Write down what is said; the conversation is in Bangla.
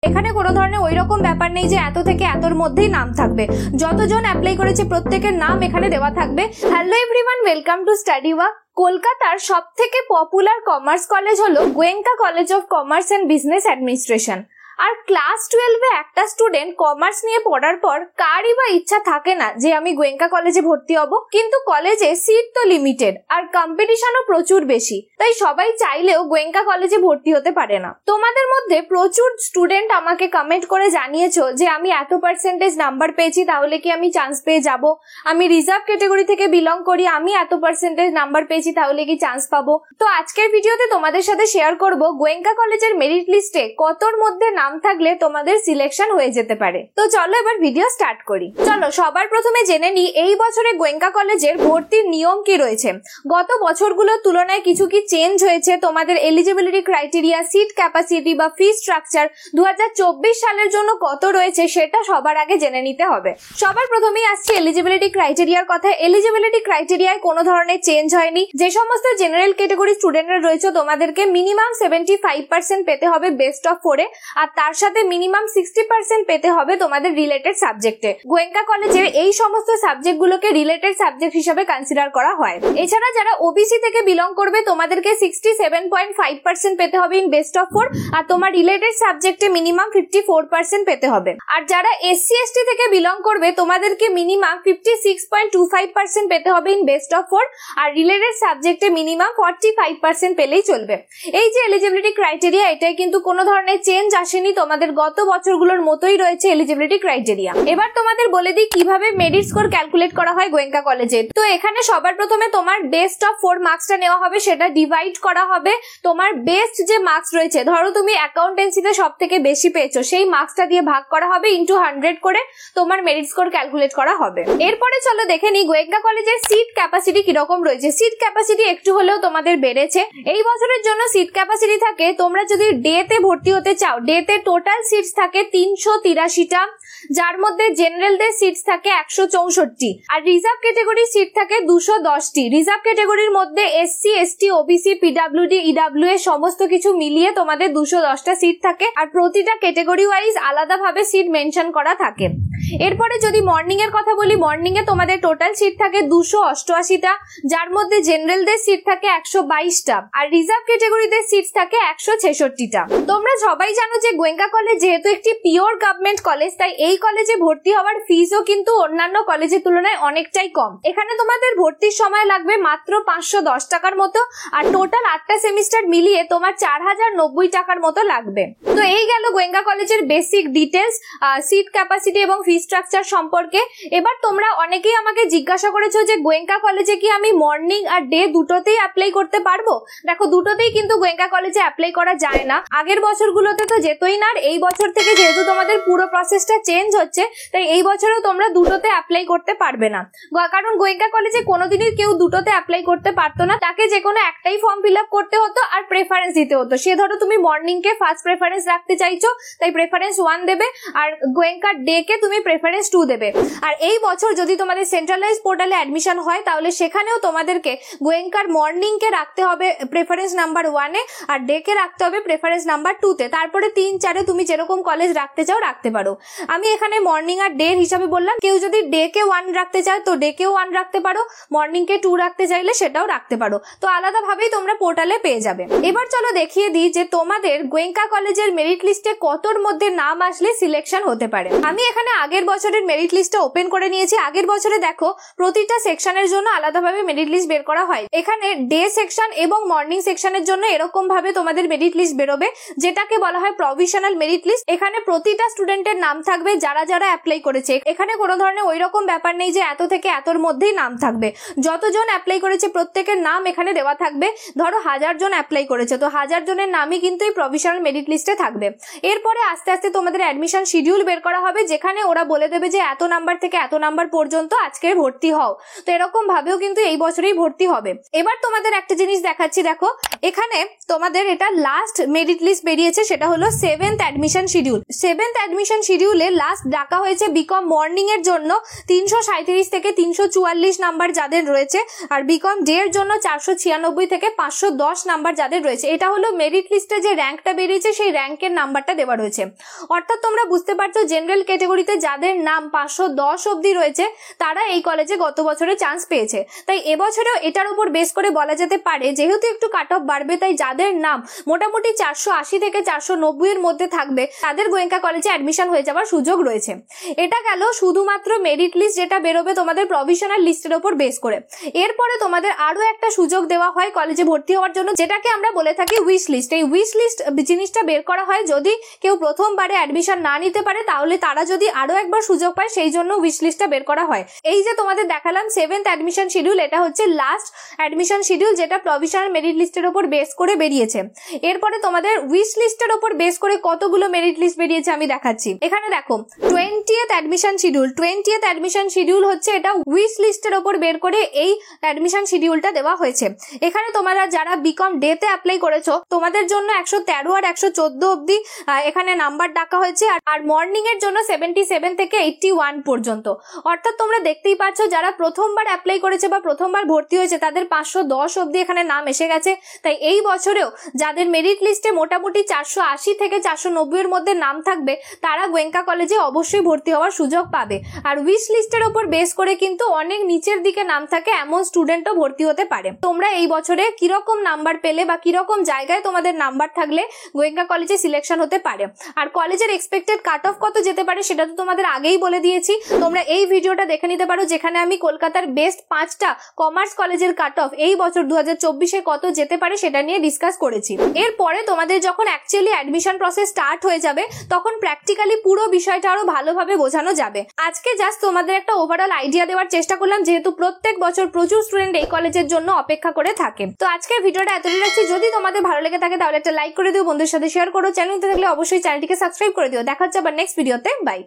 এখানে কোনো ধরনের ওই রকম ব্যাপার নেই যে এত থেকে এতর মধ্যেই নাম থাকবে। যতজন অ্যাপ্লাই করেছে প্রত্যেকের নাম এখানে দেওয়া থাকবে। Hello everyone, welcome to study walk. কলকাতার সবথেকে পপুলার কমার্স কলেজ হলো Goenka college of commerce and business administration. আর ক্লাস 12-এ একটা স্টুডেন্ট কমার্স নিয়ে পড়ার পর কারই বা ইচ্ছা থাকে না যে আমি গোয়েঙ্কা কলেজে ভর্তি হব, কিন্তু কলেজে সিট তো লিমিটেড আর কম্পিটিশনও প্রচুর বেশি, তাই সবাই চাইলেও গোয়েঙ্কা কলেজে ভর্তি হতে পারে না। তোমাদের মধ্যে প্রচুর স্টুডেন্ট আমাকে কমেন্ট করে জানিয়েছো যে আমি এত পার্সেন্টেজ নাম্বার পেয়েছি, তাহলে কি আমি চান্স পেয়ে যাব? আমি রিজার্ভ ক্যাটাগরি থেকে বিলং করি, আমি এত পার্সেন্টেজ নাম্বার পেয়েছি, তাহলে কি চান্স পাবো? তো আজকের ভিডিওতে তোমাদের সাথে শেয়ার করব গোয়েঙ্কা কলেজের মেরিট লিস্টে কতর মধ্যে নাম থাকলে তোমাদের সিলেকশন হয়ে যেতে পারে। তো চলো এবার ভিডিও স্টার্ট করি। চলো সবার প্রথমে জেনে নিই এই বছরে গোয়েঙ্কা কলেজের ভর্তির নিয়ম কি রয়েছে। গত বছরগুলোর তুলনায় কিছু কি চেঞ্জ হয়েছে, তোমাদের এলিজিবিলিটি ক্রাইটেরিয়া, সিট ক্যাপাসিটি বা ফি স্ট্রাকচার 2024 সালের জন্য কত রয়েছে সেটা সবার আগে জেনে নিতে হবে। সবার প্রথমেই আসছে এলিজিবিলিটি ক্রাইটেরিয়ার কথা। এলিজিবিলিটি ক্রাইটেরিয়ায় কোনো ধরনের চেঞ্জ হয়নি। যে সমস্ত জেনারেল ক্যাটাগরি স্টুডেন্টরা রয়েছে তোমাদেরকে মিনিমাম 75% পেতে হবে বেস্ট অফ 4-এ, আর তার সাথে মিনিমাম 60% পেতে হবে তোমাদের রিলেটেড সাবজেক্টে। গোয়েঙ্কা কলেজের এই সমস্ত সাবজেক্টগুলোকে রিলেটেড সাবজেক্ট হিসেবে কনসিডার করা হয়। এছাড়া যারা ওবিসি থেকে বিলং করবে তোমাদেরকে 67.5% পেতে হবে ইন বেস্ট অফ 4, আর তোমার রিলেটেড সাবজেক্টে মিনিমাম 54% পেতে হবে। আর যারা এসসি এসটি থেকে বিলং করবে তোমাদেরকে মিনিমাম 56.25% পেতে হবে ইন বেস্ট অফ 4, আর রিলেটেড সাবজেক্টে মিনিমাম 45% পেলেই চলবে। এই যে এলিজিবিলিটি ক্রাইটেরিয়া, এটাই কিন্তু কোনো ধরনের চেঞ্জ আসেনি, তোমাদের গত বছরগুলোর মতোই রয়েছে এলিজিবিলিটি ক্রাইটেরিয়া। এবার তোমাদের বলে দিই কিভাবে মেরিট স্কোর ক্যালকুলেট করা হয় গোয়েঙ্কা কলেজে। তো এখানে সবার প্রথমে তোমার বেস্ট অফ 4 মার্কসটা নেওয়া হবে, সেটা ডিভাইড করা হবে তোমার বেস্ট যে মার্কস রয়েছে, ধরো তুমি অ্যাকাউন্টেন্সিতে সব থেকে বেশি পেয়েছো, সেই মার্কসটা দিয়ে ভাগ করা হবে ইনটু 100 করে তোমার মেরিট স্কোর ক্যালকুলেট করা হবে। এরপরে চলো দেখে নিই গোয়েঙ্কা কলেজের সিট ক্যাপাসিটি কিরকম রয়েছে। সিট ক্যাপাসিটি একটু হলেও তোমাদের বেড়েছে। এই বছরের জন্য সিট ক্যাপাসিটি থাকে, তোমরা যদি ডে তে ভর্তি হতে চাও, ডে তে টোটাল সিটস থাকে 383টা, যার মধ্যে জেনারেলদের সিটস থাকে 164, আর রিজার্ভ ক্যাটাগরির সিট থাকে 210টি। রিজার্ভ ক্যাটাগরির মধ্যে SC, ST, OBC, PWD, EW সমস্ত কিছু মিলিয়ে তোমাদের 210টা সিট থাকে, আর প্রতিটা ক্যাটাগরি ওয়াইজ আলাদাভাবে সিট মেনশন করা থাকে। এরপরে যদি মর্নিং এর কথা বলি, মর্নিং এ তোমাদের টোটাল সিট থাকে 288টা, যার মধ্যে জেনারেলদের সিট থাকে 122টা, আর রিজার্ভ ক্যাটাগরিদের সিট থাকে 166টা। তোমরা সবাই জানো যে গোয়েঙ্কা কলেজ যেহেতু একটি পিওর গভর্নমেন্ট কলেজ, তাই এই কলেজে ভর্তি হওয়ার ফিসও কিন্তু অন্যান্য কলেজের তুলনায় অনেকটাই কম। এখানে তোমাদের ভর্তির সময় লাগবে মাত্র 510 টাকার মতো, আর টোটাল 8টা সেমিস্টার মিলিয়ে তোমার 4090 টাকার মতো লাগবে। তো এই গেল গোয়েঙ্কা কলেজের বেসিক ডিটেলস সিট ক্যাপাসিটি এবং ফি স্ট্রাকচার সম্পর্কে। এবার তোমরা অনেকেই আমাকে জিজ্ঞাসা করেছো যে গোয়েঙ্কা কলেজে কি আমি মর্নিং আর ডে দুটোতেই অ্যাপ্লাই করতে পারবো? দেখো, দুটোতেই কিন্তু গোয়েঙ্কা কলেজে অ্যাপ্লাই করা যায় না। আগের বছরগুলোতে তো যেতই না, আর এই বছর থেকে যেহেতু তোমাদের পুরো প্রসেসটা চেঞ্জ হচ্ছে, তাই এই বছরও তোমরা দুটোতে অ্যাপ্লাই করতে পারবে না। কারণ গোয়েঙ্কা কলেজে কোনোদিনই কেউ দুটোতে অ্যাপ্লাই করতে পারতো না, তাকে যে কোনো একটাই ফর্ম ফিল আপ করতে হতো আর প্রেফারেন্স দিতে হতো। সে ধরো তুমি মর্নিং কে ফার্স্ট প্রেফারেন্স রাখতে চাইছো, তাই প্রেফারেন্স 1 দেবে, আর গোয়েঙ্কা ডে কে তুমি প্রেফারেন্স 2 দেবে। আর এই বছর যদি তোমাদের সেন্ট্রালাইজ পোর্টালে অ্যাডমিশন হয়, তাহলে সেখানেও তোমাদেরকে গোয়েঙ্কার মর্নিং কে রাখতে হবে প্রেফারেন্স নাম্বার 1-এ, আর ডে কে রাখতে হবে প্রেফারেন্স নাম্বার 2-তে। তারপরে 3-4-এ তুমি যেরকম কলেজ রাখতে চাও রাখতে পারো। আমি এখানে মর্নিং আর ডে হিসাবে বললাম, কেউ যদি ডে কে 1 রাখতে চায় তো ডে কেও 1 রাখতে পারো, মর্নিং কে 2 রাখতে চাইলে সেটাও রাখতে পারো। তো আলাদাভাবেই তোমরা পোর্টালে পেয়ে যাবে। এবার চলো দেখিয়ে দিই যে তোমাদের গোয়েঙ্কা কলেজের মেরিট লিস্টে কতর মধ্যে নাম আসলে সিলেকশন হতে পারে। আমি এখানে আগের বছরের মেরিট লিস্টটা ওপেন করে নিয়েছি। আগের বছরে দেখো প্রতিটা সেকশনের জন্য আলাদাভাবে মেরিট লিস্ট বের করা হয়। এখানে ডে সেকশন এবং মর্নিং সেকশনের জন্য এরকম ভাবে তোমাদের মেরিট লিস্ট বেরোবে, যেটাকে বলা হয় প্রভিশনাল মেরিট লিস্ট। এখানে প্রতিটা স্টুডেন্টের নাম থাকবে যারা যারা অ্যাপ্লাই করেছে। এখানে কোনো ধরনের ওই রকম ব্যাপার নেই যে এত থেকে এতর মধ্যেই নাম থাকবে। যতজন অ্যাপ্লাই করেছে প্রত্যেকের নাম এখানে দেওয়া থাকবে। ধরো 1000 জন অ্যাপ্লাই করেছে, তো 1000 জনের নামই কিন্তু এই প্রভিশনাল মেরিট লিস্টে থাকবে। এরপরে আস্তে আস্তে তোমাদের অ্যাডমিশন শিডিউল বের করা হবে, যেখানে ওরা বলে দেবে যে এত নাম্বার থেকে এত নাম্বার পর্যন্ত আজকে ভর্তি হও। তো এরকম ভাবেও কিন্তু এই বছরেই ভর্তি হবে। এবার তোমাদের একটা জিনিস দেখাচ্ছি, দেখো এখানে তোমাদের এটা লাস্ট মেরিট লিস্ট বেরিয়েছে, সেটা হলো 7th admission schedule. 7th admission শিডিউলে লাস্ট ডাকা হয়েছে বিকম মর্নিং এর জন্য 337 থেকে 344 নাম্বার যাদের রয়েছে, আর বিকম ডে এর জন্য 496 থেকে 510 নাম্বার যাদের রয়েছে। এটা হলো মেরিট লিস্টে যে র্যাঙ্কটা বেরিয়েছে সেই র্যাঙ্কের নাম্বারটা দেওয়া রয়েছে। অর্থাৎ তোমরা বুঝতে পারছো জেনারেল ক্যাটাগরিতে যাদের নাম 510 অবধি রয়েছে তারা এই কলেজে গত বছরে চান্স পেয়েছে। তাই এবছরেও এটার উপর বেস করে বলা যেতে পারে যেহেতু একটু কাট অফ বাড়বে, তাই যাদের নাম মোটামুটি 480 থেকে 490 এর মধ্যে থাকবে তাদের গোয়েঙ্কা কলেজে অ্যাডমিশন হয়ে যাওয়ার সুযোগ রয়েছে। এটা গেল শুধুমাত্র মেরিট লিস্ট যেটা বেরোবে তোমাদের প্রভিশনাল লিস্টের উপর বেস করে। এরপরে তোমাদের আরো একটা সুযোগ দেওয়া হয় কলেজে ভর্তি হওয়ার জন্য, যেটাকে আমরা বলে থাকি উইশ লিস্ট। এই উইশ লিস্ট জিনিসটা বের করা হয় যদি কেউ প্রথমবারে অ্যাডমিশন না নিতে পারে তাহলে তারা যদি আরো একবার সুযোগ পায় সেই জন্য উইশ লিস্টটা বের করা হয়। এই যে তোমাদের দেখালাম 7th অ্যাডমিশন শিডিউল, এটা হচ্ছে লাস্ট অ্যাডমিশন শিডিউল যেটা প্রভিশনাল মেরিট লিস্টের উপর বেস করে বেরিয়েছে। এরপরে তোমাদের উইশ লিস্টের উপর বেস করে কতগুলো মেরিট লিস্ট বেরিয়েছে আমি দেখাচ্ছি। এখানে দেখো 20th admission schedule. 20th admission schedule হচ্ছে এটা উইশ লিস্টের উপর বের করে এই অ্যাডমিশন শিডিউলটা দেওয়া হয়েছে। এখানে তোমরা যারা বিকম ডে তে অ্যাপ্লাই করেছো তোমাদের জন্য 113 আর 114 অবধি এখানে নাম্বার ডাকা হয়েছে, আর মর্নিং এর জন্য 77 থেকে 81 পর্যন্ত। অর্থাৎ তোমরা দেখতেই পাচ্ছ যারা প্রথমবার অ্যাপ্লাই করেছে বা প্রথমবার ভর্তি হয়েছে তাদের 510 অবধি এখানে নাম এসে গেছে। তাই এই বছরেও যাদের মেরিট লিস্টে মোটামুটি 480 থেকে 490 এর মধ্যে নাম থাকবে তারা গোয়েঙ্কা কলেজে অবশ্যই ভর্তি হওয়ার সুযোগ পাবে। আর উইশ লিস্টের উপর বেস করে কিন্তু অনেক নিচের দিকে নাম থাকে এমন স্টুডেন্টও ভর্তি হতে পারে। তোমরা এই বছরে কিরকম নাম্বার পেলে বা কিরকম জায়গায় তোমাদের নাম্বার থাকলে গোয়েঙ্কা কলেজে সিলেকশন হতে পারে, আর কলেজের এক্সপেক্টেড কাট অফ কত যেতে পারে সেটা তো তোমাদের আগেই বলে দিয়েছি। তোমরা এই ভিডিওটা দেখে নিতে পারো যেখানে আমি কলকাতার বেস্ট 5টা কমার্স কলেজের কাট অফ এই বছর 2024-এ কত যেতে পারে সেটা নিয়ে ডিসকাস করেছি। এরপরে তোমাদের যখন অ্যাকচুয়ালি অ্যাডমিশন প্রসেস স্টার্ট হয়ে যাবে তখন প্র্যাকটিক্যালি পুরো বিষয়টা আরো ভালোভাবে বোঝানো যাবে। আজকে জাস্ট তোমাদের একটা ওভারঅল আইডিয়া দেওয়ার চেষ্টা করলাম যেহেতু প্রত্যেক বছর প্রচুর স্টুডেন্ট এই কলেজের জন্য অপেক্ষা করে থাকে। তো আজকের ভিডিওটা এতটাই রাখছি। যদি তোমাদের ভালো লেগে থাকে তাহলে একটা লাইক করে দিও, বন্ধুদের সাথে শেয়ার করো, চ্যানেলতে থাকলে অবশ্যই চ্যানেলটিকে সাবস্ক্রাইব করে দিও। দেখা হচ্ছে আবার নেক্সট ভিডিওতে। বাই।